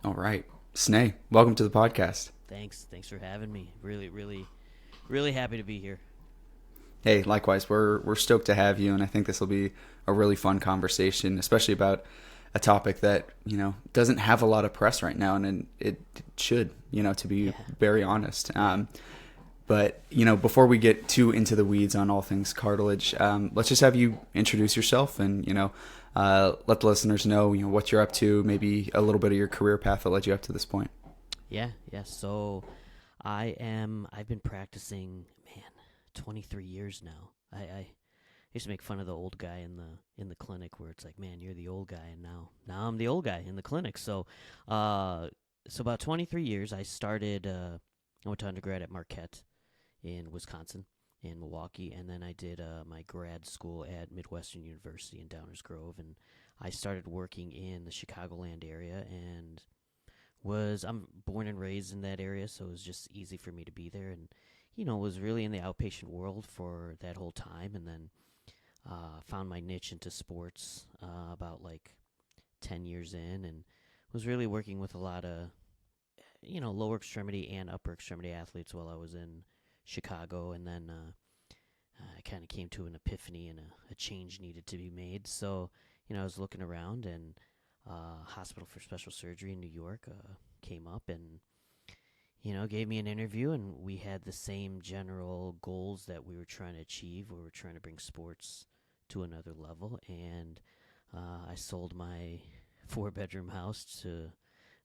All right. Snay, welcome to the podcast. Thanks for having me. Really happy to be here. Hey, likewise, we're stoked to have you, and I think this will be a really fun conversation, especially about a topic that doesn't have a lot of press right now, and it should, to be Yeah. very honest. But before we get too into the weeds on all things cartilage, let's just have you introduce yourself and let the listeners know what you're up to, maybe a little bit of your career path that led you up to this point. Yeah. So I've been practicing, man, 23 years now. I used to make fun of the old guy in the clinic where it's like, man, you're the old guy, and now I'm the old guy in the clinic. So about 23 years. I went to undergrad at Marquette in Wisconsin, in Milwaukee, and then I did my grad school at Midwestern University in Downers Grove, and I started working in the Chicagoland area, and I'm born and raised in that area, so it was just easy for me to be there, and was really in the outpatient world for that whole time, and then found my niche into sports about like 10 years in, and was really working with a lot of lower extremity and upper extremity athletes while I was in Chicago, and then I kind of came to an epiphany, and a change needed to be made. So I was looking around, and Hospital for Special Surgery in New York came up, and gave me an interview, and we had the same general goals that we were trying to achieve. We were trying to bring sports to another level, and I sold my 4-bedroom house to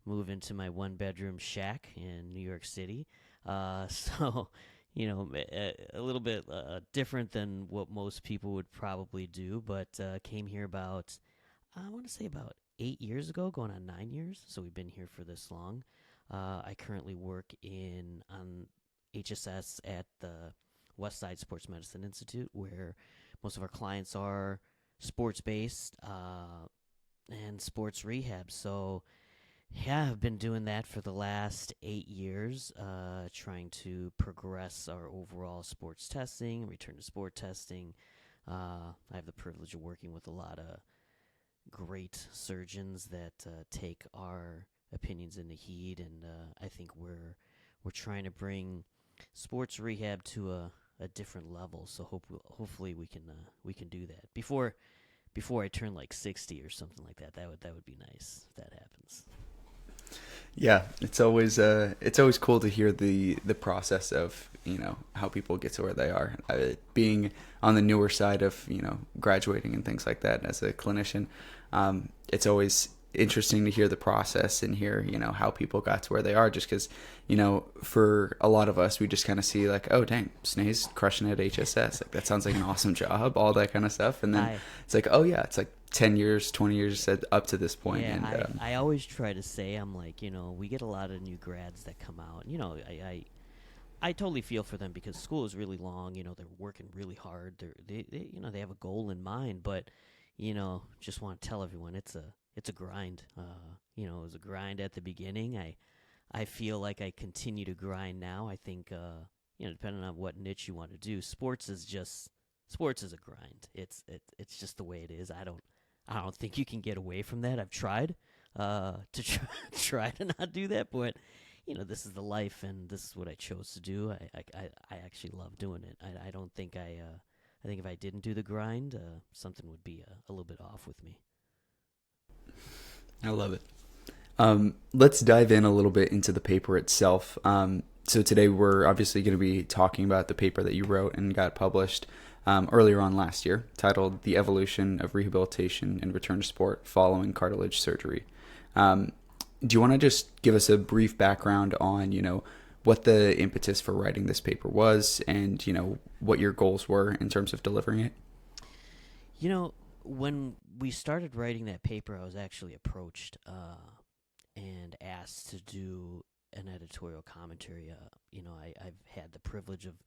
move into my 1-bedroom shack in New York City. So, a little bit different than what most people would probably do, but came here I want to say about 8 years ago, going on 9 years. So we've been here for this long. I currently work on HSS at the Westside Sports Medicine Institute, where most of our clients are sports based and sports rehab. So yeah, I've been doing that for the last 8 years, trying to progress our overall sports testing, return to sport testing. I have the privilege of working with a lot of great surgeons that take our opinions into heed, and I think we're trying to bring sports rehab to a different level. So hopefully we can do that before I turn like 60 or something like that. That would be nice if that happens. Yeah, it's always cool to hear the process of how people get to where they are. Being on the newer side of graduating and things like that as a clinician, it's always interesting to hear the process and hear how people got to where they are. Just because for a lot of us, we just kind of see like, oh dang, Snay's crushing it at HSS. Like that sounds like an awesome job, all that kind of stuff. And then I it's like, oh yeah, it's like 10 years, 20 years up to this point, Yeah, and I always try to say, I'm like, we get a lot of new grads that come out. I totally feel for them because school is really long. They're working really hard. They have a goal in mind, but just want to tell everyone it's a grind. It was a grind at the beginning. I feel like I continue to grind now. I think depending on what niche you want to do, sports is a grind. It's just the way it is. I don't think you can get away from that. I've tried to try to not do that, but this is the life, and this is what I chose to do. I actually love doing it. I don't think I think if I didn't do the grind, something would be a little bit off with me. I love it. Let's dive in a little bit into the paper itself. So today we're obviously going to be talking about the paper that you wrote and got published earlier on last year, titled "The Evolution of Rehabilitation and Return to Sport Following Cartilage Surgery." Do you want to just give us a brief background on, what the impetus for writing this paper was, and what your goals were in terms of delivering it? When we started writing that paper, I was actually approached and asked to do an editorial commentary. I've had the privilege of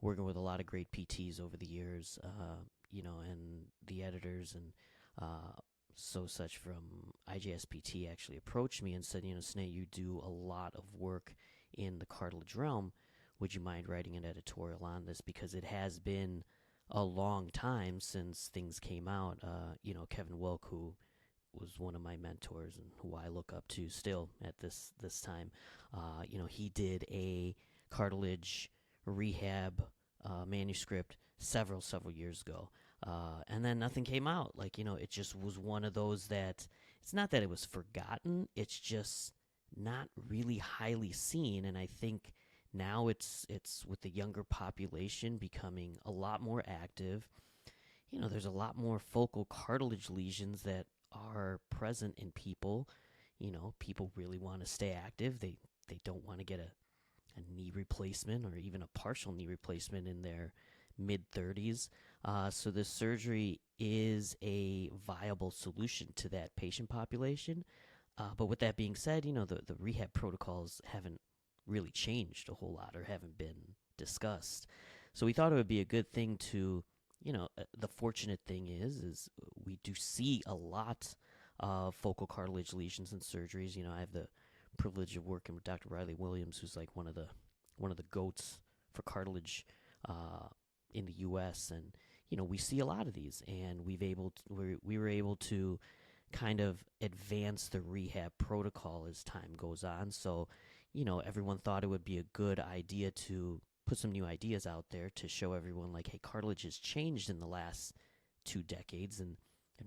working with a lot of great PTs over the years, and the editors and such from IJSPT actually approached me and said, Snay, you do a lot of work in the cartilage realm. Would you mind writing an editorial on this? Because it has been a long time since things came out. Kevin Wilk, who was one of my mentors and who I look up to still at this time. He did a cartilage rehab manuscript several years ago, and then nothing came out. It just was one of those that it's not that it was forgotten. It's just not really highly seen, and I think now it's with the younger population becoming a lot more active. There's a lot more focal cartilage lesions that are present in people. People really want to stay active. They don't want to get a knee replacement or even a partial knee replacement in their mid 30s. So this surgery is a viable solution to that patient population. But with that being said, the rehab protocols haven't really changed a whole lot or haven't been discussed. So we thought it would be a good thing to, the fortunate thing is we do see a lot of focal cartilage lesions and surgeries. I have the privilege of working with Dr. Riley Williams, who's like one of the goats for cartilage in the U.S. And we see a lot of these, and we were able to kind of advance the rehab protocol as time goes on. So everyone thought it would be a good idea to put some new ideas out there to show everyone, like, hey, cartilage has changed in the last 2 decades, and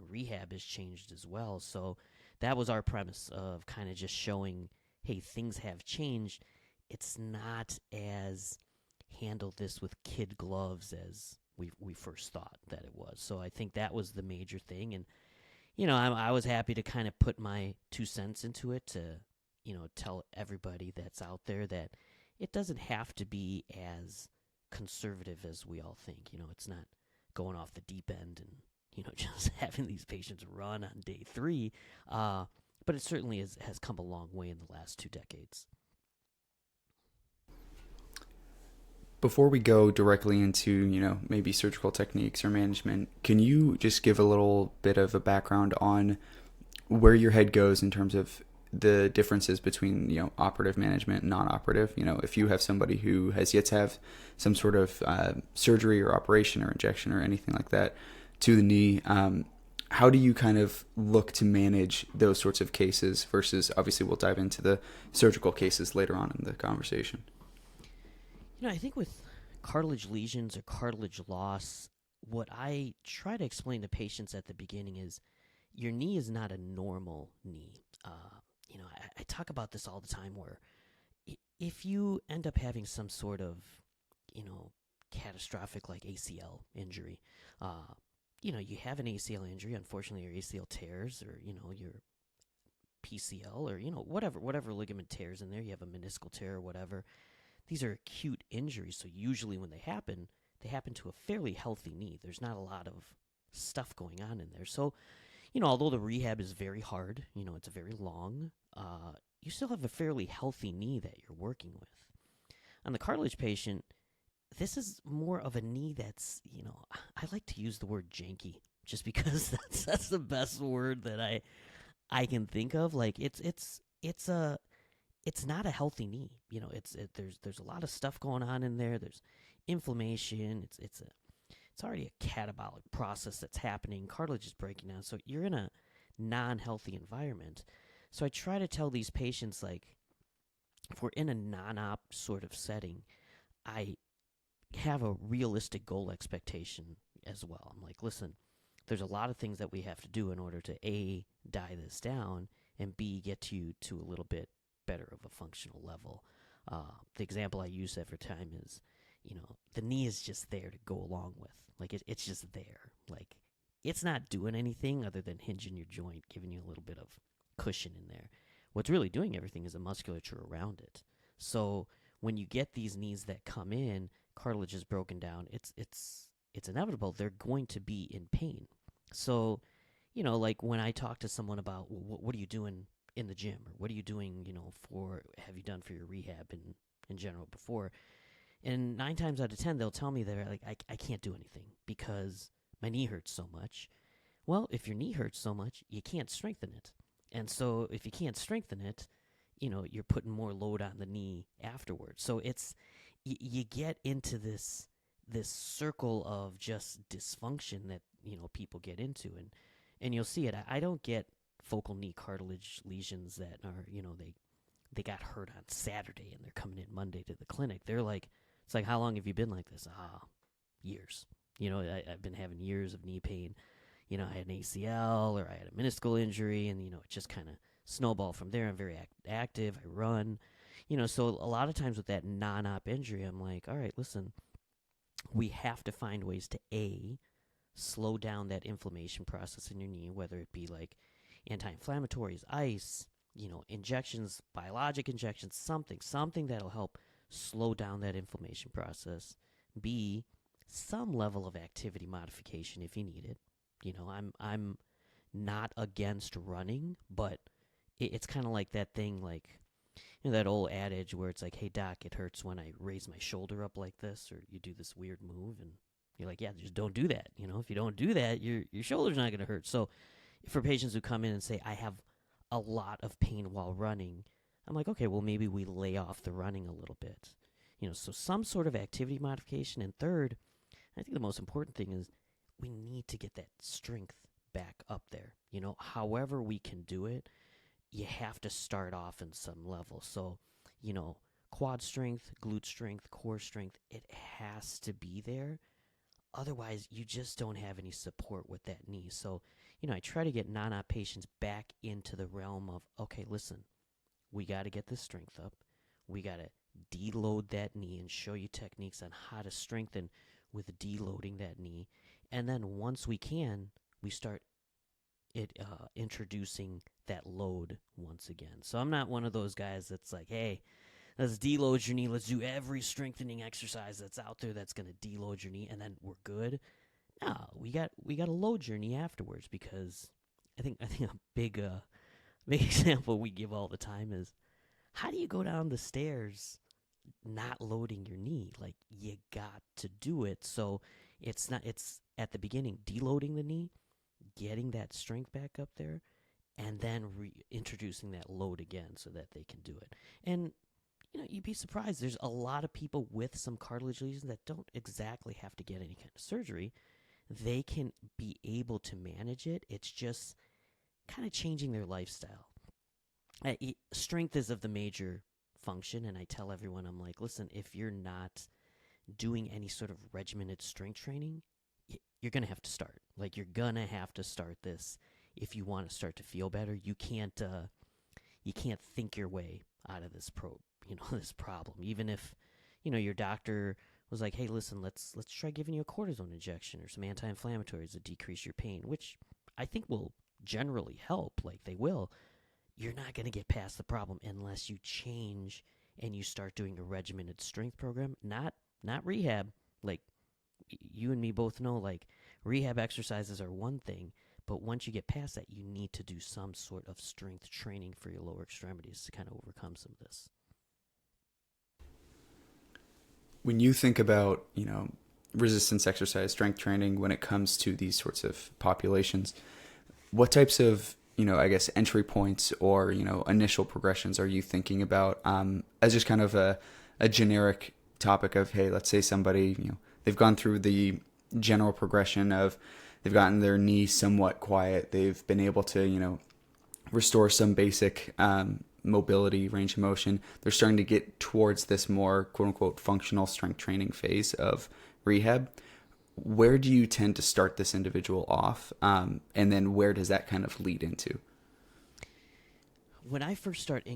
rehab has changed as well. So that was our premise of kind of just showing, hey, things have changed. It's not as handle this with kid gloves as we first thought that it was. So I think that was the major thing. And, I was happy to kind of put my 2 cents into it to, tell everybody that's out there that it doesn't have to be as conservative as we all think. It's not going off the deep end and, just having these patients run on day 3. But it certainly has come a long way in the last 2 decades. Before we go directly into, maybe surgical techniques or management, can you just give a little bit of a background on where your head goes in terms of the differences between, operative management and non-operative? If you have somebody who has yet to have some sort of surgery or operation or injection or anything like that to the knee, how do you kind of look to manage those sorts of cases versus, obviously we'll dive into the surgical cases later on in the conversation. I think with cartilage lesions or cartilage loss, what I try to explain to patients at the beginning is your knee is not a normal knee. I talk about this all the time where if you end up having some sort of, catastrophic like ACL injury, you have an ACL injury, unfortunately your ACL tears or, your PCL or, whatever ligament tears in there, you have a meniscal tear or whatever. These are acute injuries, so usually when they happen to a fairly healthy knee. There's not a lot of stuff going on in there. So, although the rehab is very hard, it's very long, you still have a fairly healthy knee that you're working with. On the cartilage patient, this is more of a knee that's, I like to use the word janky just because that's the best word that I can think of. Like it's not a healthy knee. There's a lot of stuff going on in there. There's inflammation. It's already a catabolic process that's happening. Cartilage is breaking down. So you're in a non-healthy environment. So I try to tell these patients, like, if we're in a non-op sort of setting, I have a realistic goal expectation as well. I'm like, listen, there's a lot of things that we have to do in order to A, die this down, and B, get you to a little bit better of a functional level. The example I use every time is, the knee is just there to go along with. Like, it's just there. Like, it's not doing anything other than hinging your joint, giving you a little bit of cushion in there. What's really doing everything is the musculature around it. So when you get these knees that come in, cartilage is broken down, it's inevitable. They're going to be in pain. So, like when I talk to someone about, well, what are you doing in the gym, or what are you doing, have you done for your rehab in general before? And 9 times out of 10, they'll tell me they're like, I can't do anything because my knee hurts so much. Well, if your knee hurts so much, you can't strengthen it. And so if you can't strengthen it, you're putting more load on the knee afterwards. So it's, you get into this circle of just dysfunction that, people get into. And you'll see it. I don't get focal knee cartilage lesions that are, they got hurt on Saturday and they're coming in Monday to the clinic. They're like, it's like, how long have you been like this? Years. I've been having years of knee pain. I had an ACL or I had a meniscal injury, and, it just kind of snowballed from there. I'm very active. I run. So a lot of times with that non-op injury, I'm like, all right, listen, we have to find ways to, slow down that inflammation process in your knee, whether it be like anti-inflammatories, ice, injections, biologic injections, something that'll help slow down that inflammation process. B, some level of activity modification if you need it. I'm not against running, but it's kind of like that thing, like, that old adage where it's like, hey, doc, it hurts when I raise my shoulder up like this, or you do this weird move, and you're like, yeah, just don't do that. If you don't do that, your shoulder's not going to hurt. So for patients who come in and say, I have a lot of pain while running, I'm like, okay, well, maybe we lay off the running a little bit. So some sort of activity modification. And third, I think the most important thing is we need to get that strength back up there. However we can do it, you have to start off in some level. So, quad strength, glute strength, core strength, it has to be there. Otherwise, you just don't have any support with that knee. So, I try to get non-op patients back into the realm of, okay, listen, we got to get this strength up. We got to deload that knee and show you techniques on how to strengthen with deloading that knee. And then once we can, we start introducing that load once again. So I'm not one of those guys that's like, hey, let's deload your knee. Let's do every strengthening exercise that's out there that's going to deload your knee, and then we're good. No, we got to load your knee afterwards, because I think a big example we give all the time is, how do you go down the stairs not loading your knee? Like, you got to do it. So it's at the beginning, deloading the knee, getting that strength back up there, and then introducing that load again so that they can do it. And you'd be surprised. There's a lot of people with some cartilage lesions that don't exactly have to get any kind of surgery. They can be able to manage it. It's just kind of changing their lifestyle. Strength is of the major function, and I tell everyone, I'm like, listen, if you're not doing any sort of regimented strength training, you're going to have to start. Like, you're going to have to start this if you want to start to feel better. You can't think your way out of this this problem. Even if, your doctor was like, hey, listen, let's try giving you a cortisone injection or some anti-inflammatories to decrease your pain, which I think will generally help, like they will. You're not going to get past the problem unless you change and you start doing a regimented strength program, not rehab. Like, you and me both know, like, rehab exercises are one thing, but once you get past that, you need to do some sort of strength training for your lower extremities to kind of overcome some of this. When you think about, resistance exercise, strength training, when it comes to these sorts of populations, what types of, I guess, entry points or, initial progressions are you thinking about as just kind of a generic topic of, hey, let's say somebody, they've gone through the general progression of, they've gotten their knee somewhat quiet, they've been able to, restore some basic mobility, range of motion. They're starting to get towards this more quote unquote functional strength training phase of rehab. Where do you tend to start this individual off? And then where does that kind of lead into? When I first start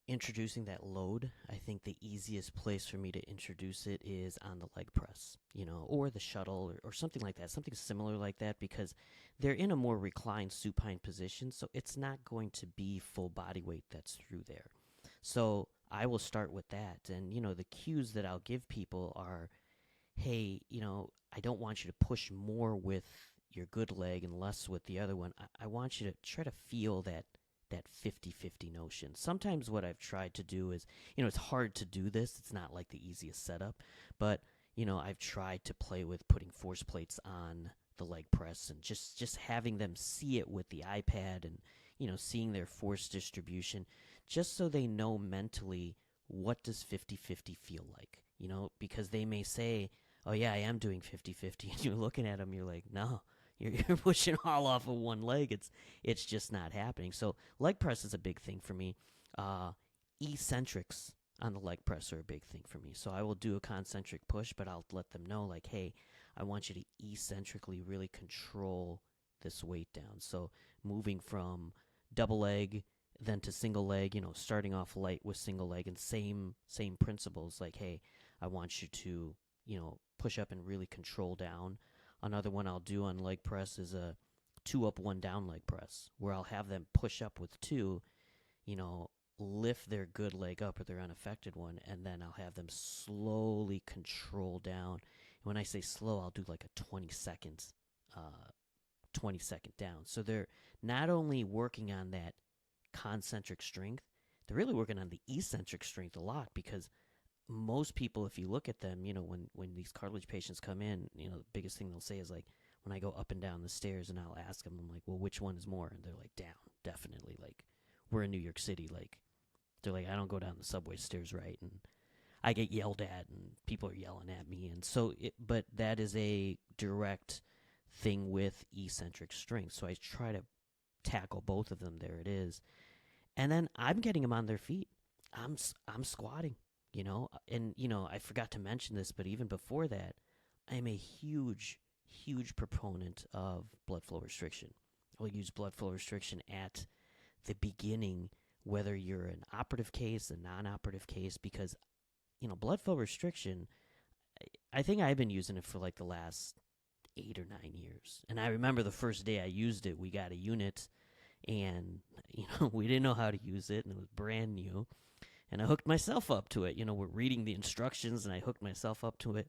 introducing that load, I think the easiest place for me to introduce it is on the leg press, or the shuttle or something like that, something similar like that, because they're in a more reclined supine position, so it's not going to be full body weight that's through there. So I will start with that, and, the cues that I'll give people are, hey, I don't want you to push more with your good leg and less with the other one. I want you to try to feel that 50-50 notion. Sometimes what I've tried to do is, it's hard to do this. It's not like the easiest setup, but, I've tried to play with putting force plates on the leg press and just having them see it with the iPad and, seeing their force distribution, just so they know mentally, what does 50-50 feel like, because they may say, oh yeah, I am doing 50-50. And you're looking at them, you're like, no, you're pushing all off of one leg. It's just not happening. So leg press is a big thing for me. Eccentrics on the leg press are a big thing for me. So I will do a concentric push, but I'll let them know, like, hey, I want you to eccentrically really control this weight down. So moving from double leg then to single leg, starting off light with single leg, and same principles, like, hey, I want you to, push up and really control down. Another one I'll do on leg press is a 2 up, 1 down leg press, where I'll have them push up with 2, lift their good leg up or their unaffected one, and then I'll have them slowly control down. And when I say slow, I'll do like a 20 second down. So they're not only working on that concentric strength, they're really working on the eccentric strength a lot, because most people, if you look at them, when these cartilage patients come in, the biggest thing they'll say is, like, when I go up and down the stairs, and I'll ask them, I'm like, well, which one is more? And they're like, down, definitely. Like, we're in New York City, like, they're like, I don't go down the subway stairs right, and I get yelled at, and people are yelling at me, and so, but that is a direct thing with eccentric strength. So I try to tackle both of them. There it is, and then I'm getting them on their feet. I'm squatting, and I forgot to mention this, but even before that, I'm a huge proponent of blood flow restriction. I'll use blood flow restriction at the beginning, whether you're an operative case, a non-operative case, because, blood flow restriction, I think I've been using it for like the last 8 or 9 years. And I remember the first day I used it, we got a unit, and, we didn't know how to use it, and it was brand new. And I hooked myself up to it. We're reading the instructions, and I hooked myself up to it.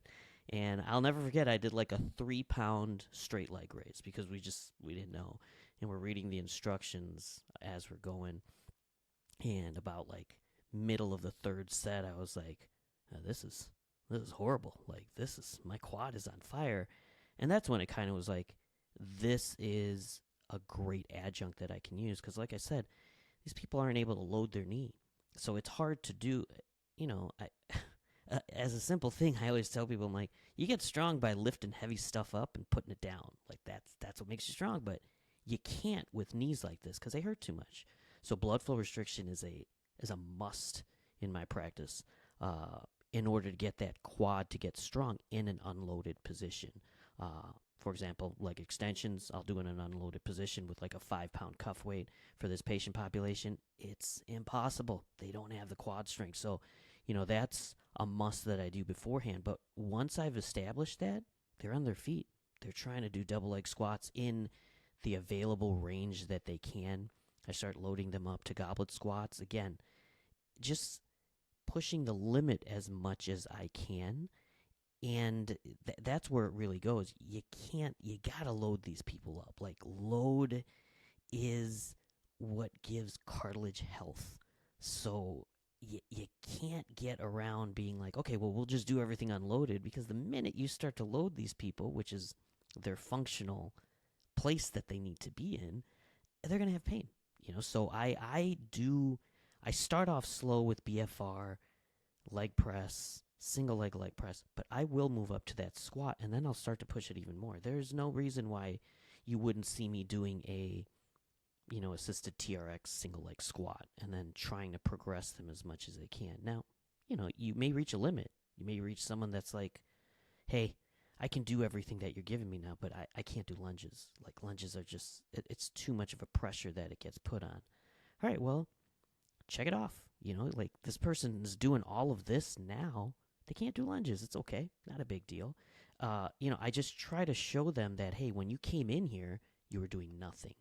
And I'll never forget, I did like a 3-pound straight leg raise, because we didn't know. And we're reading the instructions as we're going. And about like middle of the third set, I was like, this is horrible. Like, my quad is on fire. And that's when it kind of was like, this is a great adjunct that I can use. Because like I said, these people aren't able to load their knee. So it's hard to do, as a simple thing, I always tell people, I'm like, you get strong by lifting heavy stuff up and putting it down. Like, that's what makes you strong. But you can't with knees like this, because they hurt too much. So blood flow restriction is a must in my practice, in order to get that quad to get strong in an unloaded position. For example, leg extensions, I'll do in an unloaded position with like a 5-pound cuff weight. For this patient population, it's impossible. They don't have the quad strength. So, that's a must that I do beforehand. But once I've established that, they're on their feet. They're trying to do double leg squats in the available range that they can. I start loading them up to goblet squats. Again, just pushing the limit as much as I can. And that's where it really goes. You gotta load these people up. Like, load is what gives cartilage health. So you can't get around being like, okay, well, we'll just do everything unloaded, because the minute you start to load these people, which is their functional place that they need to be in, they're gonna have pain. So I start off slow with BFR, leg press, single leg press, but I will move up to that squat, and then I'll start to push it even more. There's no reason why you wouldn't see me doing a, assisted TRX single leg squat, and then trying to progress them as much as I can. Now, you may reach a limit. You may reach someone that's like, hey, I can do everything that you're giving me now, but I can't do lunges. Like, lunges are just, it's too much of a pressure that it gets put on. All right, well, check it off. Like, this person is doing all of this now. They can't do lunges. It's okay. Not a big deal. I just try to show them that, hey, when you came in here, you were doing nothing.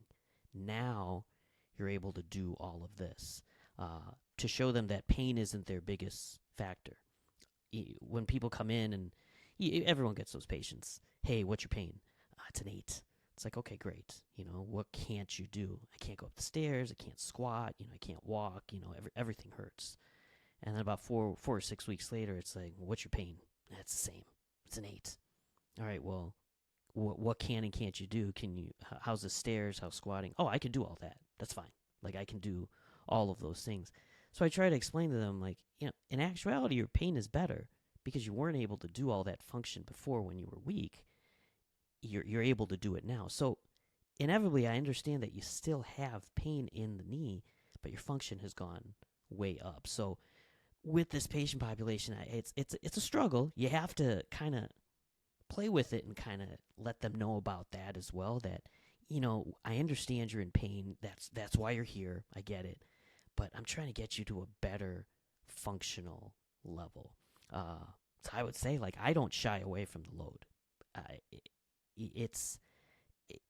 Now you're able to do all of this. To show them that pain isn't their biggest factor. When people come in, and everyone gets those patients, hey, what's your pain? It's an 8. It's like, okay, great. What can't you do? I can't go up the stairs. I can't squat. I can't walk. Everything hurts. And then about 4 or 6 weeks later, it's like, well, what's your pain? It's the same. It's an 8. All right, well, what can and can't you do? How's the stairs? How's squatting? Oh, I can do all that. That's fine. Like, I can do all of those things. So I try to explain to them, like, in actuality, your pain is better because you weren't able to do all that function before when you were weak. you're able to do it now. So inevitably, I understand that you still have pain in the knee, but your function has gone way up. So with this patient population, it's a struggle. You have to kind of play with it and kind of let them know about that as well. That I understand you're in pain. That's why you're here. I get it, but I'm trying to get you to a better functional level. So I would say, like, I don't shy away from the load. It's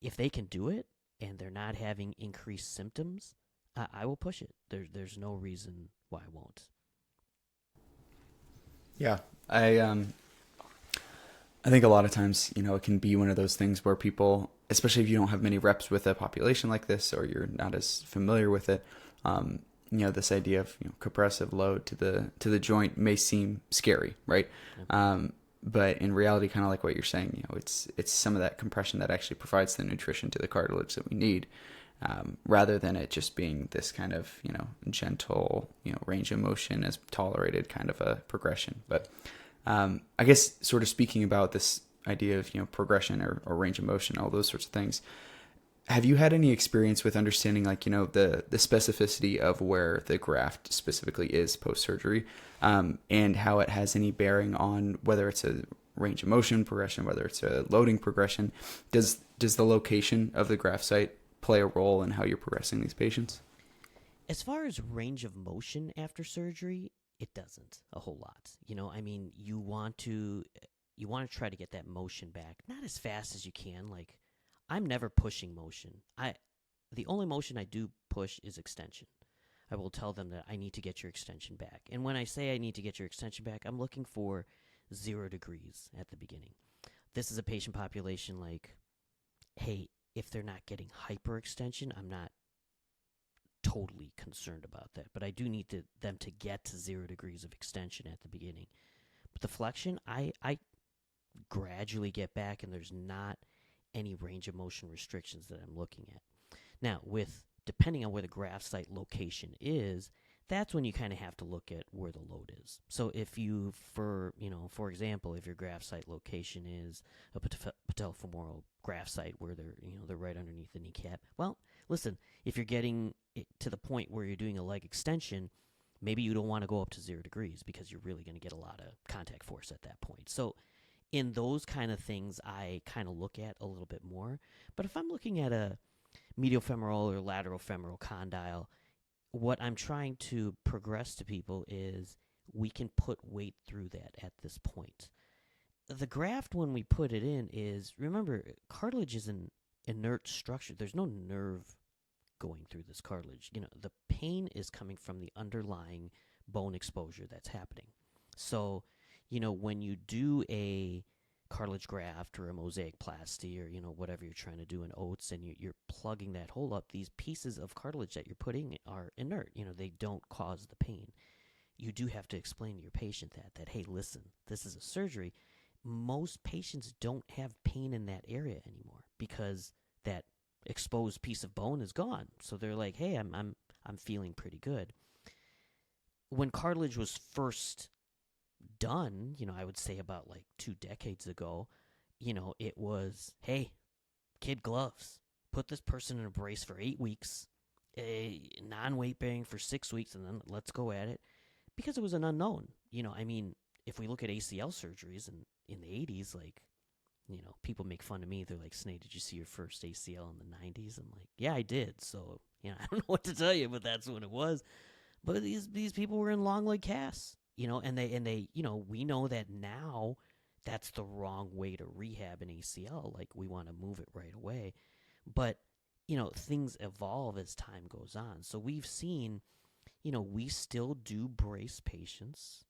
if they can do it and they're not having increased symptoms, I will push it. There's no reason why I won't. Yeah, I think a lot of times, it can be one of those things where people, especially if you don't have many reps with a population like this, or you're not as familiar with it, this idea of compressive load to the joint may seem scary, right? But in reality, kind of like what you're saying, it's some of that compression that actually provides the nutrition to the cartilage that we need, rather than it just being this kind of gentle range of motion as tolerated kind of a progression. But I guess sort of speaking about this idea of progression or range of motion, all those sorts of things. Have you had any experience with understanding the specificity of where the graft specifically is post surgery, and how it has any bearing on whether it's a range of motion progression, whether it's a loading progression? Does the location of the graft site play a role in how you're progressing these patients? As far as range of motion after surgery, it doesn't a whole lot. I mean, you want to try to get that motion back, not as fast as you can. Like, I'm never pushing motion. The only motion I do push is extension. I will tell them that I need to get your extension back. And when I say I need to get your extension back, I'm looking for 0 degrees at the beginning. This is a patient population like, hey, if they're not getting hyperextension, I'm not totally concerned about that. But I do need them to get to 0 degrees of extension at the beginning. But the flexion, I gradually get back, and there's not any range of motion restrictions that I'm looking at. Now, depending on where the graft site location is, that's when you kind of have to look at where the load is. So if for example, if your graft site location is a patellofemoral graft site where they're right underneath the kneecap, well, listen, if you're getting it to the point where you're doing a leg extension, maybe you don't want to go up to 0 degrees because you're really going to get a lot of contact force at that point. So in those kind of things, I kind of look at a little bit more. But if I'm looking at a medial femoral or lateral femoral condyle, what I'm trying to progress to people is we can put weight through that at this point. The graft, when we put it in, remember, cartilage is an inert structure. There's no nerve going through this cartilage. The pain is coming from the underlying bone exposure that's happening. So, when you do a cartilage graft or a mosaic plasty or whatever you're trying to do in oats, and you're plugging that hole up, these pieces of cartilage that you're putting are inert. They don't cause the pain. You do have to explain to your patient that hey, listen, this is a surgery. Most patients don't have pain in that area anymore because that exposed piece of bone is gone. So they're like, hey, I'm feeling pretty good. When cartilage was first done, I would say about like 2 decades ago, it was, hey, kid gloves. Put this person in a brace for 8 weeks, non-weight bearing for 6 weeks, and then let's go at it. Because it was an unknown. I mean, if we look at ACL surgeries in the 80s, like, people make fun of me. They're like, Snay, did you see your first ACL in the 90s? I'm like, yeah, I did. So, I don't know what to tell you, but that's when it was. But these people were in long leg casts, and they we know that now that's the wrong way to rehab an ACL. Like, we want to move it right away. But, things evolve as time goes on. So we've seen, we still do brace patients,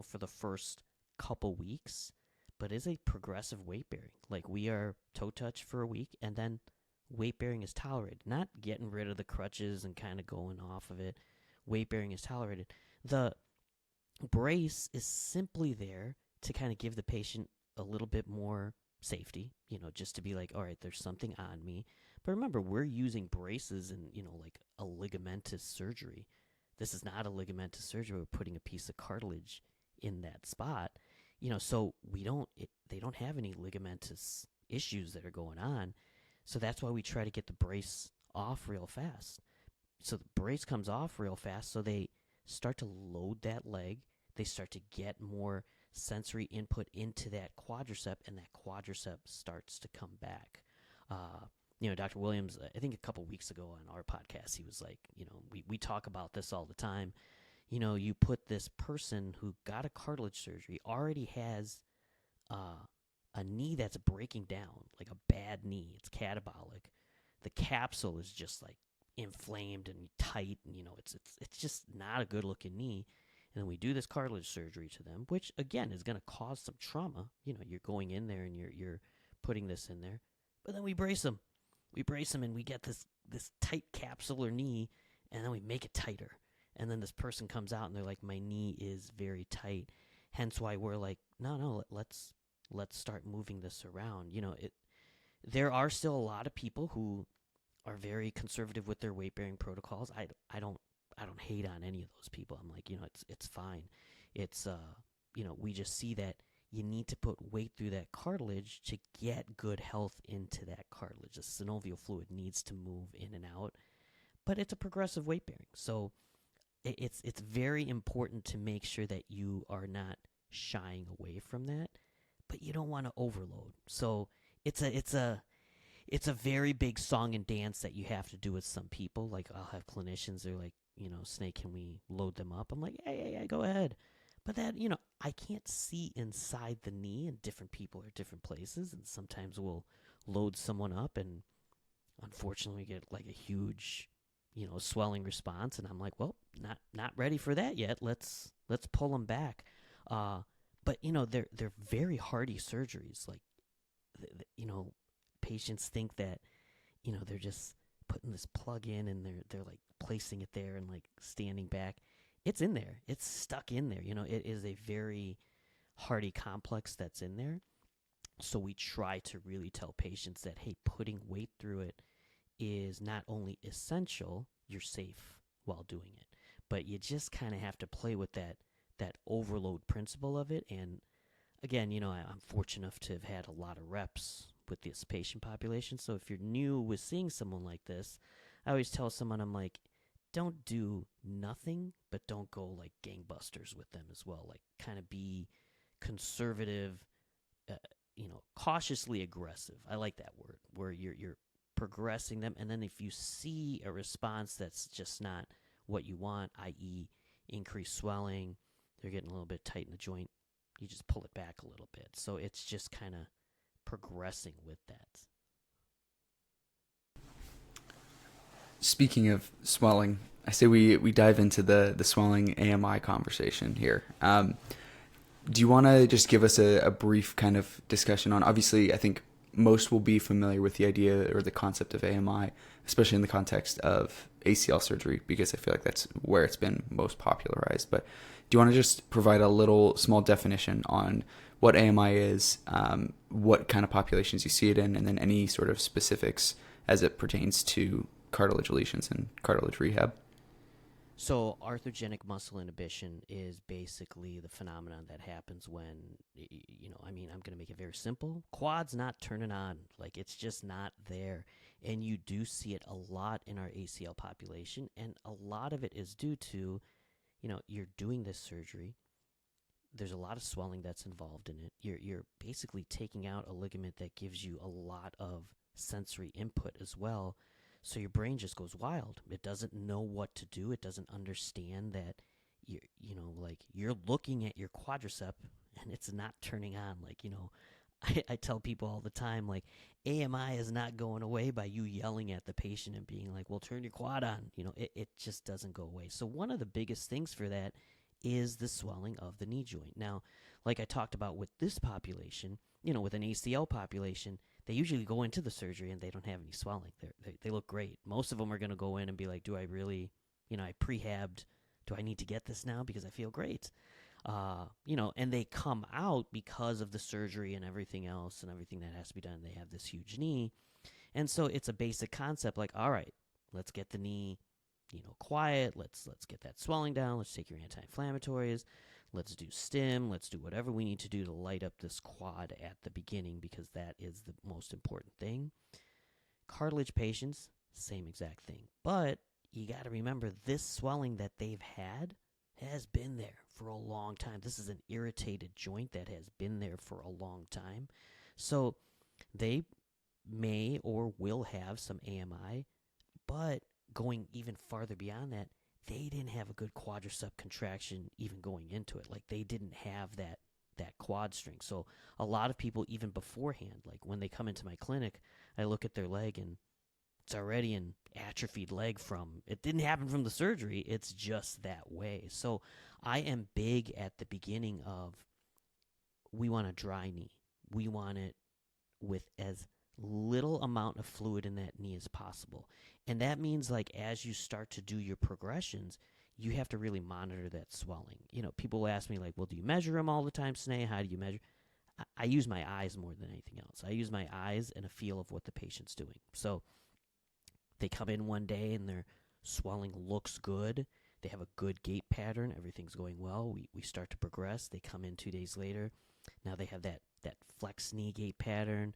for the first couple weeks, but is a progressive weight bearing. Like, we are toe touch for a week, and then weight bearing is tolerated. Not getting rid of the crutches and kind of going off of it. Weight bearing is tolerated. The brace is simply there to kind of give the patient a little bit more safety, just to be like, all right, there's something on me. But remember, we're using braces in, like a ligamentous surgery. This is not a ligamentous surgery. We're putting a piece of cartilage in that spot, so they don't have any ligamentous issues that are going on. So that's why we try to get the brace off real fast. So the brace comes off real fast, so they start to load that leg. They start to get more sensory input into that quadricep, and that quadricep starts to come back. Dr. Williams, I think a couple weeks ago on our podcast, he was like, we talk about this all the time. You put this person who got a cartilage surgery, already has a knee that's breaking down, like a bad knee. It's catabolic. The capsule is just like inflamed and tight, and it's just not a good looking knee. And then we do this cartilage surgery to them, which again is going to cause some trauma. You're going in there and you're putting this in there, but then we brace them. We brace them and we get this tight capsular knee, and then we make it tighter. And then this person comes out and they're like, my knee is very tight. Hence why we're like, no, let's start moving this around. There are still a lot of people who are very conservative with their weight bearing protocols. I don't hate on any of those people. I'm like, it's fine. It's we just see that you need to put weight through that cartilage to get good health into that cartilage. The synovial fluid needs to move in and out, but it's a progressive weight bearing. So it's very important to make sure that you are not shying away from that, but you don't want to overload. So it's a very big song and dance that you have to do with some people. Like, I'll have clinicians, they're like, Snake, can we load them up? I'm like, hey, go ahead. But that, I can't see inside the knee, and different people are different places, and sometimes we'll load someone up, and unfortunately we get like a huge, swelling response, and I'm like, well, not ready for that yet. Let's pull them back. But they're very hardy surgeries. Like, patients think that, they're just putting this plug in and they're like placing it there and like standing back. It's in there. It's stuck in there. It is a very hardy complex that's in there. So we try to really tell patients that, hey, putting weight through it is not only essential, you're safe while doing it, but you just kind of have to play with that overload principle of it. And again, I'm fortunate enough to have had a lot of reps with this patient population. So if you're new with seeing someone like this, I always tell someone, I'm like, don't do nothing, but don't go like gangbusters with them as well. Like, kind of be conservative, cautiously aggressive. I like that word, where you're progressing them. And then if you see a response that's just not what you want, i.e. increased swelling, they're getting a little bit tight in the joint, you just pull it back a little bit. So it's just kind of progressing with that. Speaking of swelling, I say we dive into the swelling AMI conversation here. Do you want to just give us a brief kind of discussion on, obviously, I think most will be familiar with the idea or the concept of AMI, especially in the context of ACL surgery, because I feel like that's where it's been most popularized. But do you want to just provide a little small definition on what AMI is, what kind of populations you see it in, and then any sort of specifics as it pertains to cartilage lesions and cartilage rehab? So arthrogenic muscle inhibition is basically the phenomenon that happens when, I'm going to make it very simple. Quad's not turning on. Like, it's just not there. And you do see it a lot in our ACL population. And a lot of it is due to, you're doing this surgery. There's a lot of swelling that's involved in it. You're basically taking out a ligament that gives you a lot of sensory input as well. So your brain just goes wild. It doesn't know what to do. It doesn't understand that you're looking at your quadricep and it's not turning on. Like, I tell people all the time, like, AMI is not going away by you yelling at the patient and being like, well, turn your quad on. It just doesn't go away. So one of the biggest things for that is the swelling of the knee joint. Now, like I talked about with this population, with an ACL population, they usually go into the surgery and they don't have any swelling. They look great. Most of them are going to go in and be like, do I really, I prehabbed, do I need to get this now because I feel great? And they come out because of the surgery and everything else and everything that has to be done. They have this huge knee. And so it's a basic concept like, all right, let's get the knee, quiet. Let's get that swelling down. Let's take your anti-inflammatories. Let's do stim. Let's do whatever we need to do to light up this quad at the beginning because that is the most important thing. Cartilage patients, same exact thing. But you got to remember this swelling that they've had has been there for a long time. This is an irritated joint that has been there for a long time. So they may or will have some AMI, but going even farther beyond that, they didn't have a good quadricep contraction even going into it. Like they didn't have that quad strength. So a lot of people even beforehand, like when they come into my clinic, I look at their leg and it's already an atrophied leg from it didn't happen from the surgery. It's just that way. So I am big at the beginning of we want a dry knee. We want it with as little amount of fluid in that knee as possible. And that means like as you start to do your progressions, you have to really monitor that swelling. You know, people ask me like, well, do you measure them all the time, Snay? How do you measure? I use my eyes more than anything else. I use my eyes and a feel of what the patient's doing. So they come in one day and their swelling looks good. They have a good gait pattern. Everything's going well. We start to progress. They come in 2 days later. Now they have that flex knee gait pattern.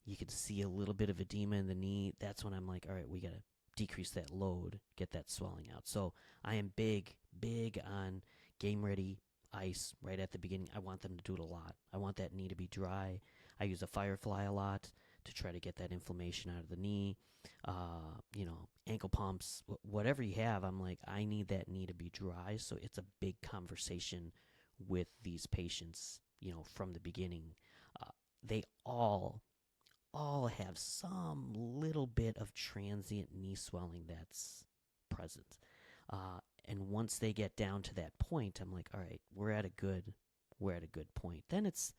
You can see a little bit of edema in the knee. That's when I'm like, all right, we got to decrease that load, get that swelling out. So I am big on game ready ice right at the beginning. I want them to do it a lot. I want that knee to be dry. I use a Firefly a lot to try to get that inflammation out of the knee. Ankle pumps, whatever you have, I'm like, I need that knee to be dry. So it's a big conversation with these patients, from the beginning. They all have some little bit of transient knee swelling that's present. And once they get down to that point, I'm like, all right, we're at a good point. Then it's,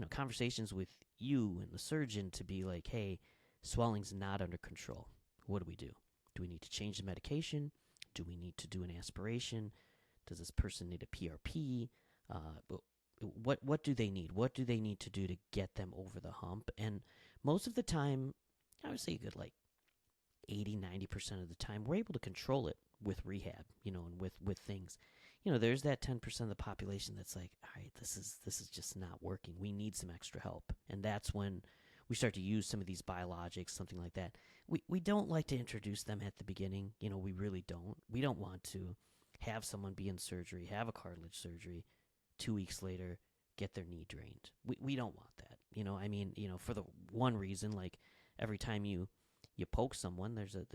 conversations with you and the surgeon to be like, hey, swelling's not under control. What do we do? Do we need to change the medication? Do we need to do an aspiration? Does this person need a PRP? What do they need? What do they need to do to get them over the hump? And most of the time, I would say a good 80-90% of the time, we're able to control it with rehab, and with things. There's that 10% of the population that's like, all right, this is just not working. We need some extra help. And that's when we start to use some of these biologics, something like that. We don't like to introduce them at the beginning. We really don't. We don't want to have someone be in surgery, have a cartilage surgery, 2 weeks later, get their knee drained. We don't want that. For the one reason, like every time you poke someone, there's a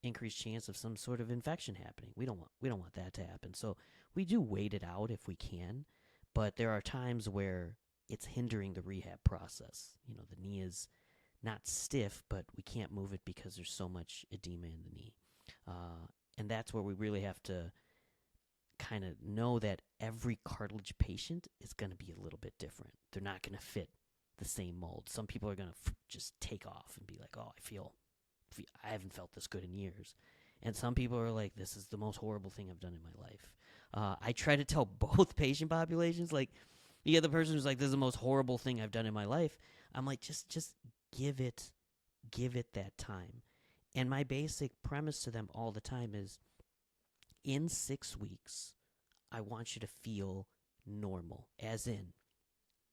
increased chance of some sort of infection happening. We don't want that to happen. So we do wait it out if we can, but there are times where it's hindering the rehab process. The knee is not stiff, but we can't move it because there's so much edema in the knee. And that's where we really have to kind of know that every cartilage patient is going to be a little bit different. They're not going to fit the same mold. Some people are going to just take off and be like, oh, I haven't felt this good in years. And some people are like, this is the most horrible thing I've done in my life. I try to tell both patient populations, like, you get the person who's like, this is the most horrible thing I've done in my life. I'm like, just give it that time. And my basic premise to them all the time is, in 6 weeks, I want you to feel normal, as in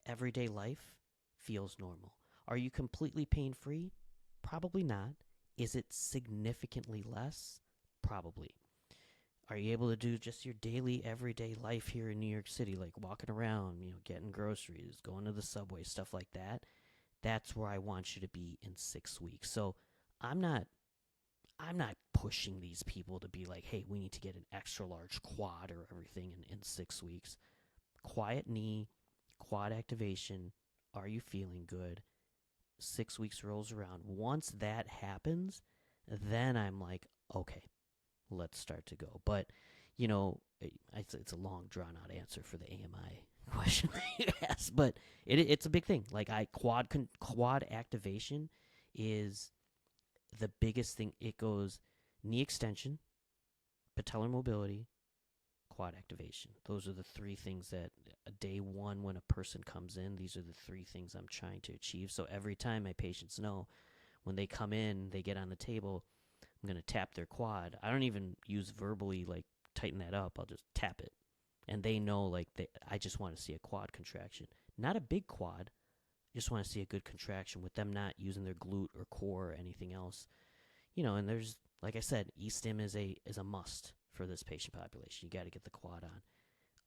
everyday life feels normal. Are you completely pain-free? Probably not. Is it significantly less? Probably. Are you able to do just your daily, everyday life here in New York City, like walking around, getting groceries, going to the subway, stuff like that? That's where I want you to be in 6 weeks. So I'm not pushing these people to be like, hey, we need to get an extra large quad or everything in 6 weeks. Quiet knee, quad activation. Are you feeling good? 6 weeks rolls around. Once that happens, then I'm like, okay, let's start to go. But, it's a long, drawn-out answer for the AMI question that you asked, but it's a big thing. Like, quad activation is the biggest thing. It goes knee extension, patellar mobility, quad activation. Those are the three things that day one when a person comes in, these are the three things I'm trying to achieve. So every time my patients know when they come in, they get on the table, I'm going to tap their quad. I don't even use verbally, like, tighten that up. I'll just tap it. and they know like I just want to see a quad contraction, not a big quad. Just want to see a good contraction with them not using their glute or core or anything else. And there's, like I said, E-stim is a must for this patient population. You got to get the quad on.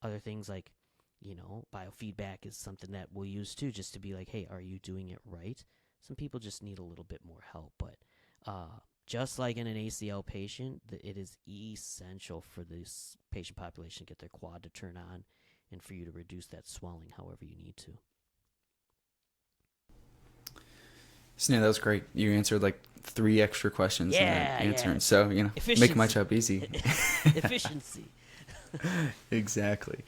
Other things like, biofeedback is something that we'll use too, just to be like, hey, are you doing it right? Some people just need a little bit more help, but just like in an ACL patient, it is essential for this patient population to get their quad to turn on and for you to reduce that swelling however you need to. Sneh, that was great. You answered like 3 extra questions in that answer. Yeah. So, make my job easy. Efficiency. Exactly.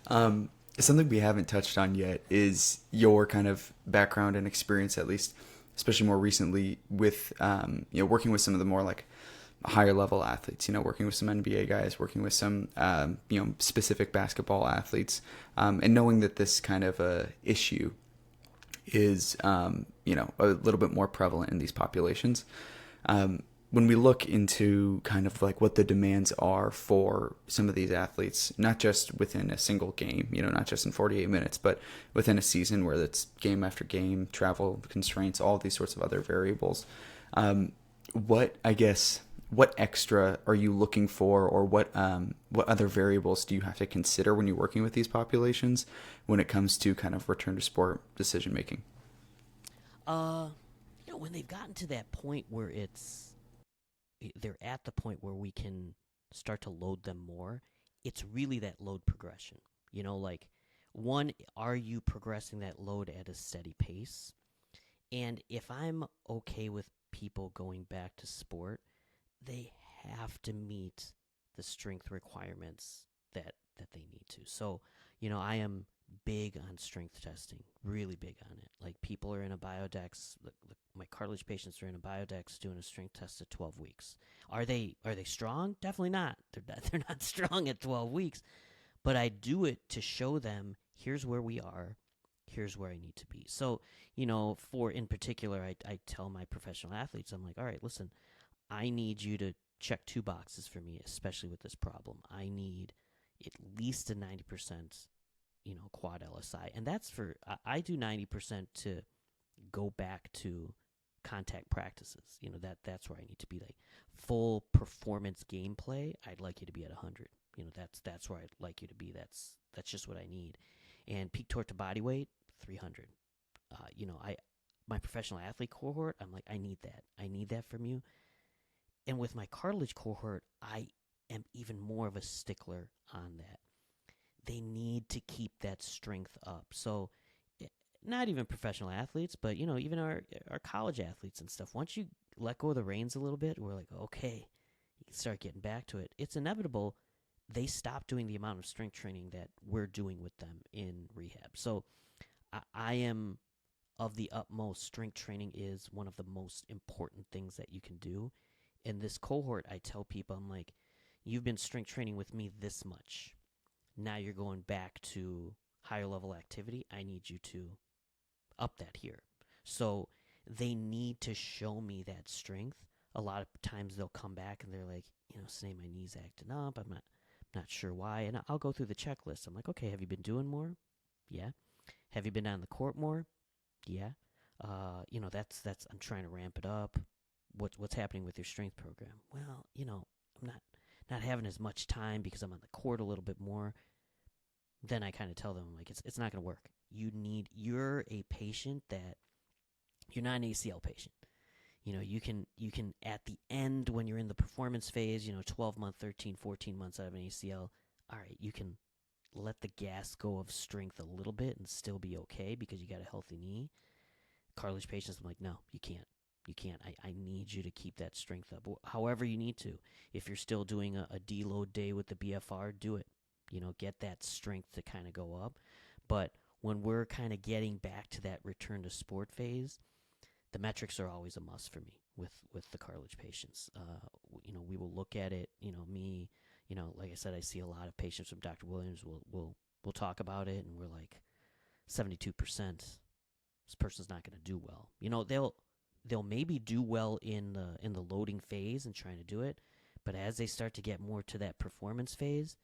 Something we haven't touched on yet is your kind of background and experience, at least, especially more recently with, working with some of the more like higher level athletes, working with some NBA guys, working with some, specific basketball athletes, and knowing that this kind of issue is, a little bit more prevalent in these populations. When we look into kind of like what the demands are for some of these athletes, not just within a single game, not just in 48 minutes, but within a season where it's game after game, travel constraints, all these sorts of other variables. What extra are you looking for, or what other variables do you have to consider when you're working with these populations when it comes to kind of return to sport decision making? When they've gotten to that point where they're at the point where we can start to load them more, it's really that load progression. Like, one, are you progressing that load at a steady pace? And if I'm okay with people going back to sport, they have to meet the strength requirements that they need to. So, I am big on strength testing, really big on it. Like, people are in a biodex. My cartilage patients are in a biodex doing a strength test at 12 weeks. Are they strong? Definitely not. They're not strong at 12 weeks. But I do it to show them, here's where we are, here's where I need to be. So, in particular, I tell my professional athletes, I'm like, all right, listen, I need you to check 2 boxes for me, especially with this problem. I need at least a 90%, quad LSI. And that's I do 90% to go back to contact practices. That's where I need to be. Like, full performance gameplay, I'd like you to be at 100. That's where I'd like you to be. That's just what I need. And peak torque to body weight, 300. My professional athlete cohort, I'm like, I need that. I need that from you. And with my cartilage cohort, I am even more of a stickler on that. They need to keep that strength up. So, not even professional athletes, but, even our college athletes and stuff. Once you let go of the reins a little bit, we're like, okay, you can start getting back to it. It's inevitable. They stop doing the amount of strength training that we're doing with them in rehab. So, I am of the utmost. Strength training is one of the most important things that you can do. In this cohort, I tell people, I'm like, you've been strength training with me this much. Now you're going back to higher level activity. I need you to up that here. So they need to show me that strength. A lot of times they'll come back and they're like, Snay, my knee's acting up. I'm not sure why. And I'll go through the checklist. I'm like, okay, have you been doing more? Yeah. Have you been on the court more? Yeah. That's I'm trying to ramp it up. What's happening with your strength program? Well, I'm not having as much time because I'm on the court a little bit more. Then I kind of tell them, I'm like, it's not going to work. You're a patient that you're not an ACL patient. You can at the end when you're in the performance phase, 12 month, 13, 14 months out of an ACL, all right, you can let the gas go of strength a little bit and still be okay because you got a healthy knee. Cartilage patients, I'm like, no, you can't. You can't. I need you to keep that strength up. However you need to. If you're still doing a deload day with the BFR, do it. Get that strength to kind of go up. But when we're kind of getting back to that return to sport phase, the metrics are always a must for me with the cartilage patients. We will look at it. Like I said, I see a lot of patients from Dr. Williams. We'll talk about it, and we're like, 72%. This person's not going to do well. They'll maybe do well in the loading phase and trying to do it, but as they start to get more to that performance phase,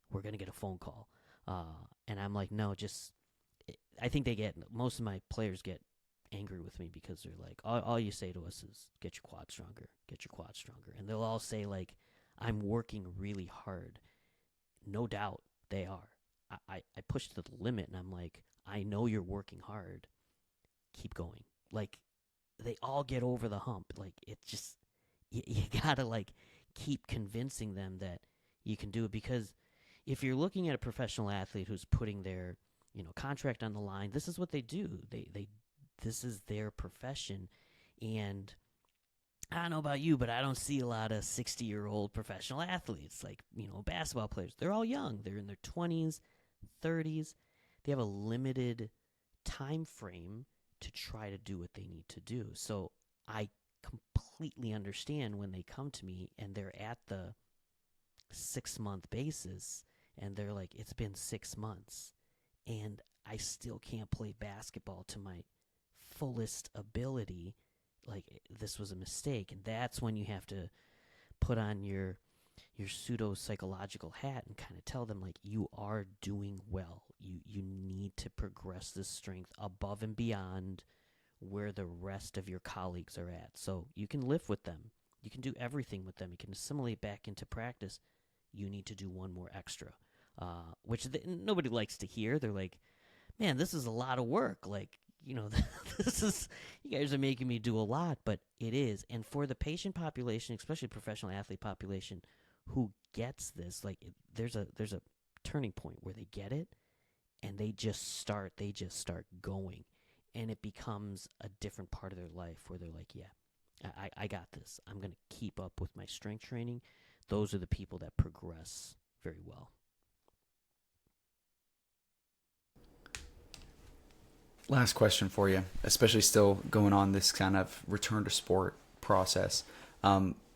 we're going to get a phone call. And I'm like, no, just, I think most of my players get angry with me because they're like, all you say to us is get your quad stronger, get your quad stronger. And they'll all say, like, I'm working really hard. No doubt they are. I push to the limit and I'm like, I know you're working hard. Keep going. Like, they all get over the hump. Like, it just, you gotta, like, keep convincing them that you can do it, because if you're looking at a professional athlete who's putting their, contract on the line, this is what they do. They this is their profession. And I don't know about you, but I don't see a lot of 60-year-old professional athletes, like, basketball players. They're all young. They're in their 20s, 30s. They have a limited time frame to try to do what they need to do. So I completely understand when they come to me and they're at the 6-month basis and they're like, it's been 6 months and I still can't play basketball to my fullest ability. Like, this was a mistake. And that's when you have to put on your pseudo psychological hat and kind of tell them, like, you are doing well. You need to progress this strength above and beyond where the rest of your colleagues are at. So you can lift with them. You can do everything with them. You can assimilate back into practice. You need to do one more extra, which nobody likes to hear. They're like, man, this is a lot of work. Like, you guys are making me do a lot, but it is. And for the patient population, especially professional athlete population, who gets this, like, there's a turning point where they get it and they just start going, and it becomes a different part of their life where they're like, yeah, I got this. I'm going to keep up with my strength training. Those are the people that progress very well. Last question for you, especially still going on this kind of return to sport process.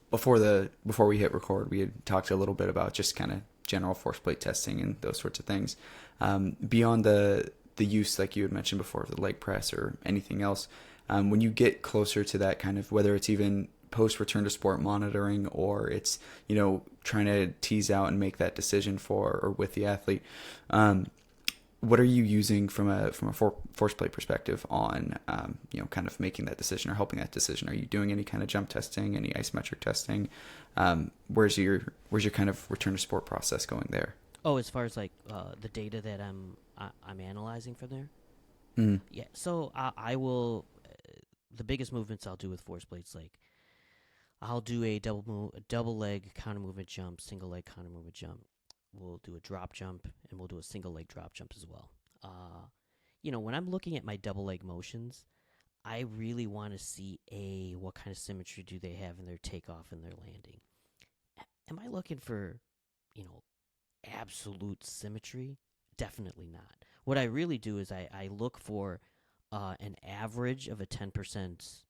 Before we hit record, we had talked a little bit about just kind of general force plate testing and those sorts of things. Beyond the use, like you had mentioned before, of the leg press or anything else, when you get closer to that kind of, whether it's even post return to sport monitoring or it's, trying to tease out and make that decision for or with the athlete, what are you using from a force plate perspective on, kind of making that decision or helping that decision? Are you doing any kind of jump testing, any isometric testing? Where's your kind of return to sport process going there? Oh, as far as like the data that I'm analyzing from there. Mm. Yeah. So I will. The biggest movements I'll do with force plates, like, I'll do a double leg counter movement jump, single leg counter movement jump. We'll do a drop jump, and we'll do a single leg drop jump as well. When I'm looking at my double leg motions, I really want to see what kind of symmetry do they have in their takeoff and their landing. Am I looking for, absolute symmetry? Definitely not. What I really do is I look for an average of a 10%,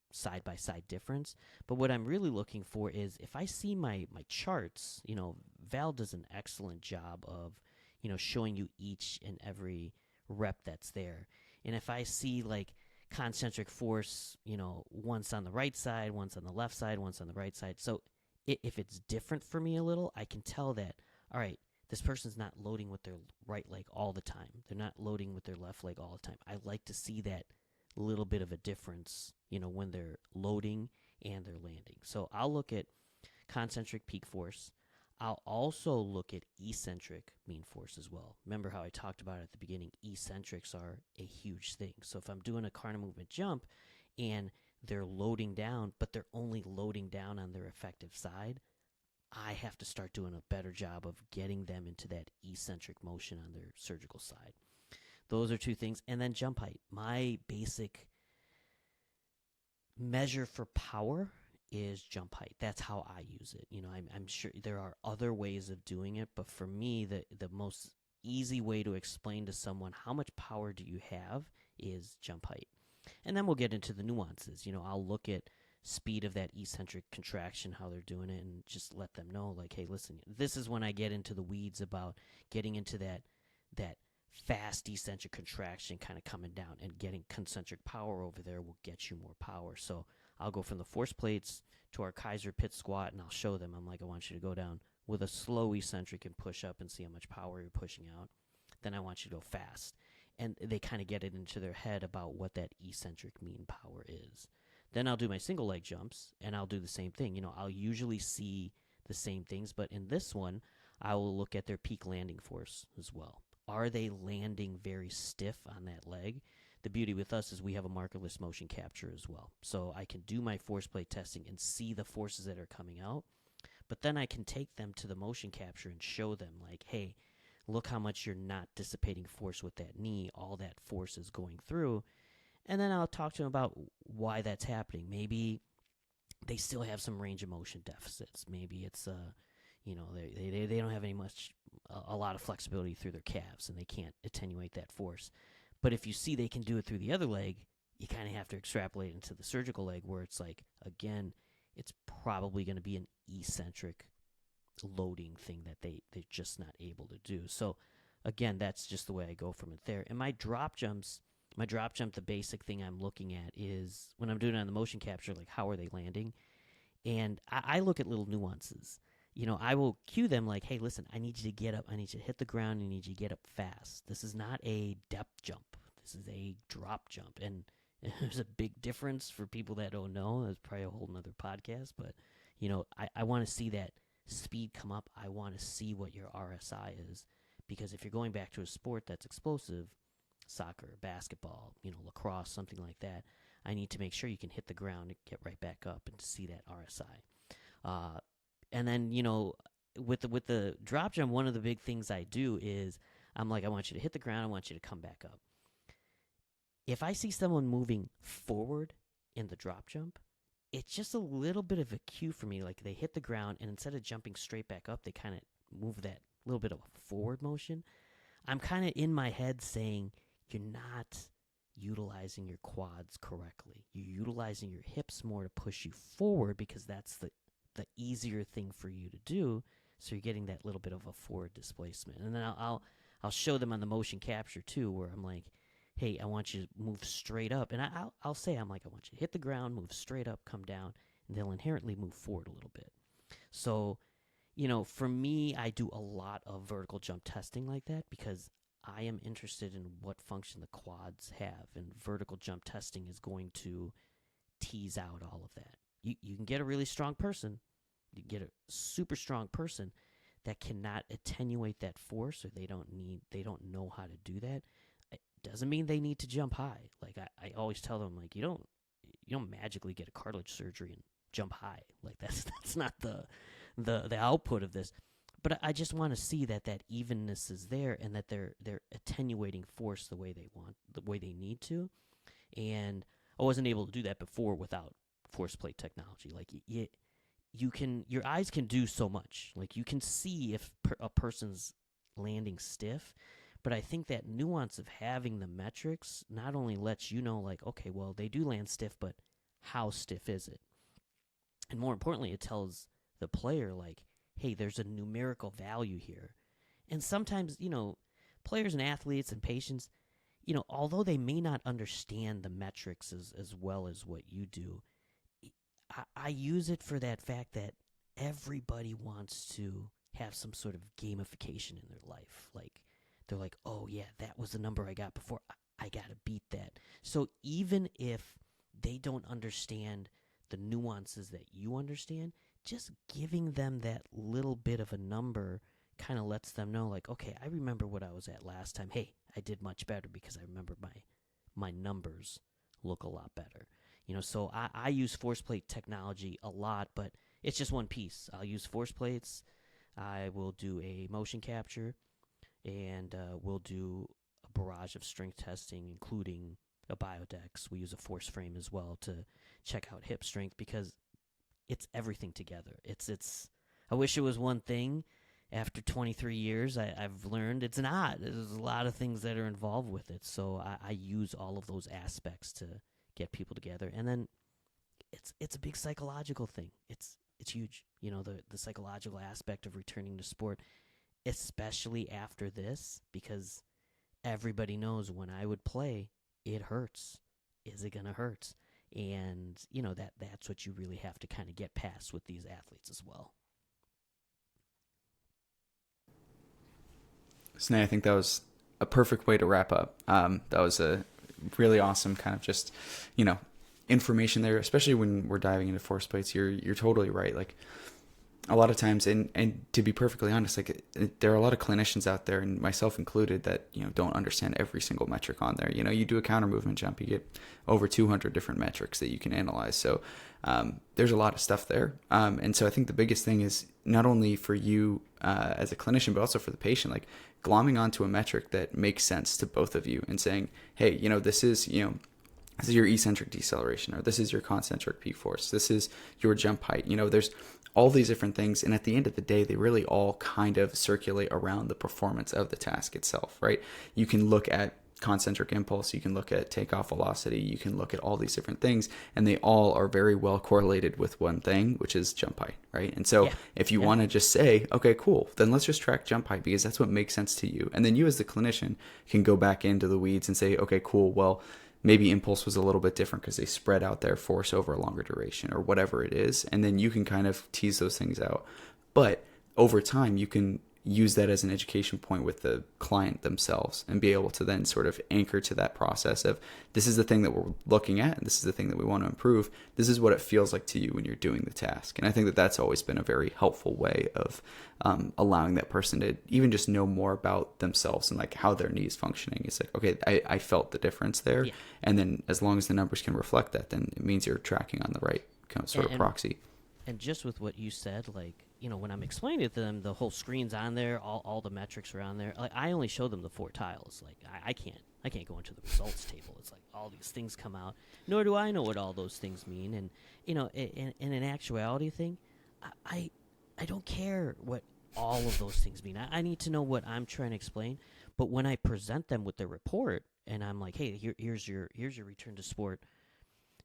side by side difference. But what I'm really looking for is, if I see my charts, Val does an excellent job of, showing you each and every rep that's there. And if I see, like, concentric force, once on the right side, once on the left side, once on the right side. So if it's different for me a little, I can tell that, all right, this person's not loading with their right leg all the time. They're not loading with their left leg all the time. I like to see that little bit of a difference, when they're loading and they're landing. So I'll look at concentric peak force. I'll also look at eccentric mean force as well. Remember how I talked about at the beginning, eccentrics are a huge thing. So if I'm doing a counter movement jump and they're loading down, but they're only loading down on their effective side, I have to start doing a better job of getting them into that eccentric motion on their surgical side. Those are two things. And then jump height. My basic measure for power is jump height. That's how I use it. I'm sure there are other ways of doing it, but for me, the most easy way to explain to someone how much power do you have is jump height. And then we'll get into the nuances. I'll look at speed of that eccentric contraction, how they're doing it, and just let them know, like, hey, listen, this is when I get into the weeds about getting into that fast eccentric contraction kind of coming down, and getting concentric power over there will get you more power. So I'll go from the force plates to our Kaiser pit squat, and I'll show them, I'm like, I want you to go down with a slow eccentric and push up and see how much power you're pushing out. Then I want you to go fast. And they kind of get it into their head about what that eccentric mean power is. Then I'll do my single leg jumps, and I'll do the same thing. You know, I'll usually see the same things, but in this one, I will look at their peak landing force as well. Are they landing very stiff on that leg? The beauty with us is we have a markerless motion capture as well. So I can do my force plate testing and see the forces that are coming out, but then I can take them to the motion capture and show them, like, hey, look how much you're not dissipating force with that knee. All that force is going through. And then I'll talk to them about why that's happening. Maybe they still have some range of motion deficits. Maybe it's they don't have a lot of flexibility through their calves, and they can't attenuate that force. But if you see they can do it through the other leg, you kind of have to extrapolate into the surgical leg, where it's like, again, it's probably going to be an eccentric loading thing that they're just not able to do. So again, that's just the way I go from it there. And my drop jump, the basic thing I'm looking at is when I'm doing it on the motion capture, like, how are they landing? And I look at little nuances. You know, I will cue them like, hey, listen, I need you to get up. I need you to hit the ground. I need you to get up fast. This is not a depth jump. This is a drop jump. And there's a big difference for people that don't know. That's probably a whole nother podcast. But, you know, I want to see that speed come up. I want to see what your RSI is. Because if you're going back to a sport that's explosive, soccer, basketball, you know, lacrosse, something like that, I need to make sure you can hit the ground and get right back up and see that RSI. And then, you know, with the drop jump, one of the big things I do is I'm like, I want you to hit the ground. I want you to come back up. If I see someone moving forward in the drop jump, it's just a little bit of a cue for me. Like, they hit the ground, and instead of jumping straight back up, they kind of move that little bit of a forward motion. I'm kind of in my head saying, you're not utilizing your quads correctly. You're utilizing your hips more to push you forward, because that's the easier thing for you to do. So you're getting that little bit of a forward displacement. And then I'll show them on the motion capture too, where I'm like, hey, I want you to move straight up. And I'll say, I'm like, I want you to hit the ground, move straight up, come down, and they'll inherently move forward a little bit. So, you know, for me, I do a lot of vertical jump testing like that, because I am interested in what function the quads have. And vertical jump testing is going to tease out all of that. You can get a really strong person. You can get a super strong person that cannot attenuate that force, or they don't know how to do that. It doesn't mean they need to jump high. Like, I always tell them, like, you don't magically get a cartilage surgery and jump high. Like, that's not the output of this. But I just want to see that evenness is there, and that they're attenuating force the way they want, the way they need to. And I wasn't able to do that before without force plate technology. Like, your eyes can do so much. Like, you can see if a person's landing stiff, but I think that nuance of having the metrics not only lets you know, like, okay, well, they do land stiff, but how stiff is it? And more importantly, it tells the player, like, hey, there's a numerical value here. And sometimes, you know, players and athletes and patients, you know, although they may not understand the metrics as well as what you do, I use it for that fact that everybody wants to have some sort of gamification in their life. Like, they're like, oh, yeah, that was the number I got before. I got to beat that. So even if they don't understand the nuances that you understand, just giving them that little bit of a number kind of lets them know, like, okay, I remember what I was at last time. Hey, I did much better because I remember my numbers look a lot better. You know, so I use force plate technology a lot, but it's just one piece. I'll use force plates. I will do a motion capture, and we'll do a barrage of strength testing, including a biodex. We use a force frame as well to check out hip strength, because it's everything together. It's. I wish it was one thing. After 23 years, I've learned it's not. There's a lot of things that are involved with it. So I use all of those aspects to get people together. And then it's a big psychological thing. It's huge. You know, the psychological aspect of returning to sport, especially after this, because everybody knows when I would play, it hurts. Is it going to hurt? And, you know, that's what you really have to kind of get past with these athletes as well. Snay, I think that was a perfect way to wrap up. That was a really awesome kind of just, you know, information there, especially when we're diving into force plates. You're totally right. Like a lot of times, and to be perfectly honest, like there are a lot of clinicians out there, and myself included, that don't understand every single metric on there. You do a counter movement jump, you get over 200 different metrics that you can analyze. So there's a lot of stuff there, and so I think the biggest thing is not only for you as a clinician, but also for the patient, like glomming onto a metric that makes sense to both of you, and saying, hey, this is your eccentric deceleration, or this is your concentric peak force, this is your jump height. There's all these different things, and at the end of the day, they really all kind of circulate around the performance of the task itself, right? You can look at concentric impulse, you can look at takeoff velocity, you can look at all these different things, and they all are very well correlated with one thing, which is jump height, right? And so if you want to just say, okay, cool, then let's just track jump height because that's what makes sense to you. And then you as the clinician can go back into the weeds and say, okay, cool, well, maybe impulse was a little bit different because they spread out their force over a longer duration or whatever it is. And then you can kind of tease those things out. But over time, you can use that as an education point with the client themselves and be able to then sort of anchor to that process of, this is the thing that we're looking at, and this is the thing that we want to improve. This is what it feels like to you when you're doing the task. And I think that that's always been a very helpful way of allowing that person to even just know more about themselves and like how their knee is functioning. It's like, okay, I felt the difference there. Yeah. And then as long as the numbers can reflect that, then it means you're tracking on the right kind of sort of proxy. And just with what you said, like, when I'm explaining it to them, the whole screen's on there, all the metrics are on there. Like, I only show them the 4 tiles. Like, I can't go into the results table. It's like all these things come out. Nor do I know what all those things mean. And in an actuality thing, I don't care what all of those things mean. I need to know what I'm trying to explain. But when I present them with the report, and I'm like, hey, here's your return to sport,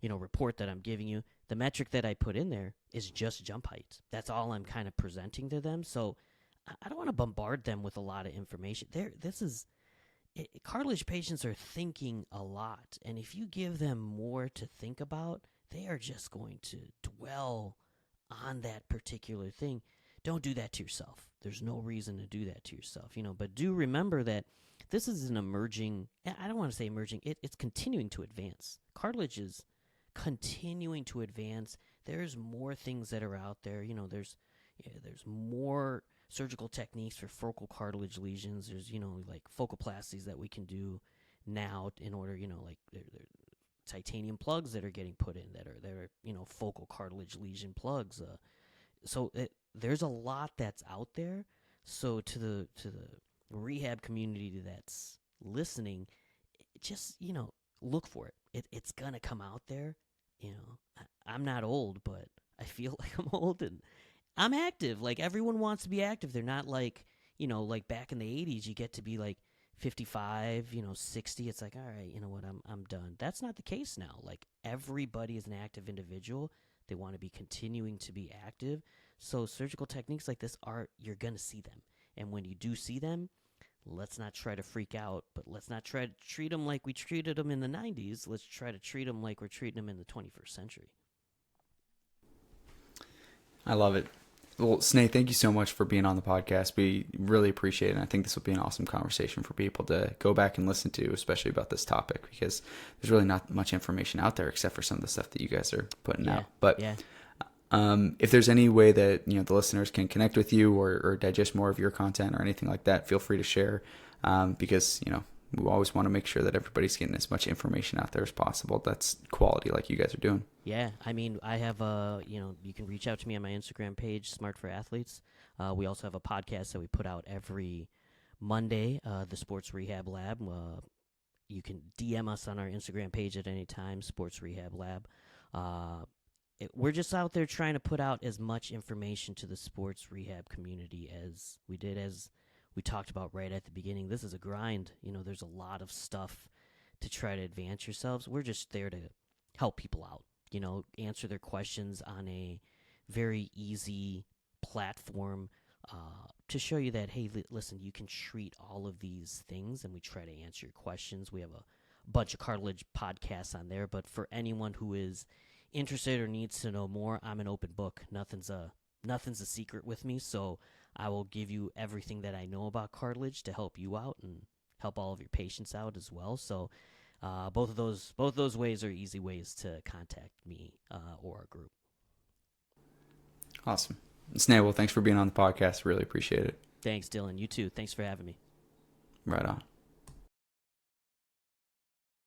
report that I'm giving you. The metric that I put in there is just jump height. That's all I'm kind of presenting to them. So I don't want to bombard them with a lot of information. Cartilage patients are thinking a lot. And if you give them more to think about, they are just going to dwell on that particular thing. Don't do that to yourself. There's no reason to do that to yourself, but do remember that this is an emerging, I don't want to say emerging, it's continuing to advance. Cartilage is continuing to advance. There's more things that are out there. There's more surgical techniques for focal cartilage lesions. There's like focoplasties that we can do now in order, like there titanium plugs that are getting put in that are focal cartilage lesion plugs. There's a lot that's out there. So to the rehab community that's listening, just look for it. It's gonna come out there. I'm not old, but I feel like I'm old and I'm active. Like, everyone wants to be active. They're not like, like back in the 80s, you get to be like 55, 60. It's like, all right, you know what, I'm done. That's not the case now. Like, everybody is an active individual. They want to be continuing to be active. So surgical techniques like this you're going to see them. And when you do see them, let's not try to freak out, but let's not try to treat them like we treated them in the 90s. Let's try to treat them like we're treating them in the 21st century. I love it. Well, Snay, thank you so much for being on the podcast. We really appreciate it. And I think this will be an awesome conversation for people to go back and listen to, especially about this topic, because there's really not much information out there except for some of the stuff that you guys are putting out. But if there's any way that the listeners can connect with you or digest more of your content or anything like that, feel free to share, because we always want to make sure that everybody's getting as much information out there as possible that's quality, like you guys are doing. Yeah, I mean, I have you can reach out to me on my Instagram page, Smart for Athletes. We also have a podcast that we put out every Monday, the Sports Rehab Lab. You can DM us on our Instagram page at any time, Sports Rehab Lab. We're just out there trying to put out as much information to the sports rehab community as we did, as we talked about right at the beginning. This is a grind. There's a lot of stuff to try to advance yourselves. We're just there to help people out, answer their questions on a very easy platform, to show you that, hey, listen, you can treat all of these things, and we try to answer your questions. We have a bunch of cartilage podcasts on there, but for anyone who is interested or needs to know more, I'm an open book. Nothing's a secret with me, so I will give you everything that I know about cartilage to help you out and help all of your patients out as well. So both of those ways are easy ways to contact me or our group. Awesome. Snay, well, thanks for being on the podcast. Really appreciate it. Thanks, Dylan. You too. Thanks for having me. Right on.